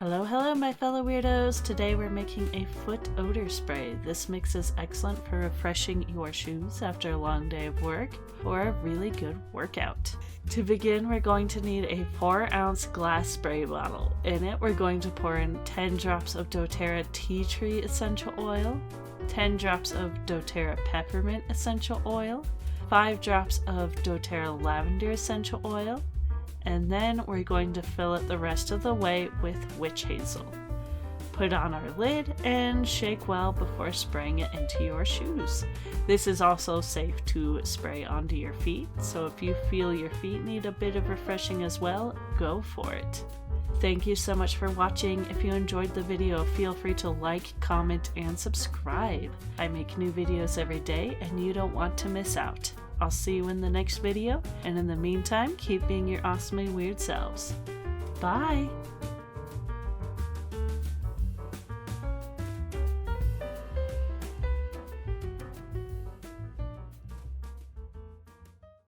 Hello my fellow weirdos! Today we're making a foot odor spray. This mix is excellent for refreshing your shoes after a long day of work or a really good workout. To begin, we're going to need a 4-ounce glass spray bottle. In it, we're going to pour in 10 drops of doTERRA tea tree essential oil, 10 drops of doTERRA peppermint essential oil, 5 drops of doTERRA lavender essential oil, and then we're going to fill it the rest of the way with Witch Hazel. Put on our lid and shake well before spraying it into your shoes. This is also safe to spray onto your feet, so if you feel your feet need a bit of refreshing as well, go for it. Thank you so much for watching. If you enjoyed the video, feel free to like, comment, and subscribe. I make new videos every day and you don't want to miss out. I'll see you in the next video, and in the meantime, keep being your awesomely weird selves. Bye!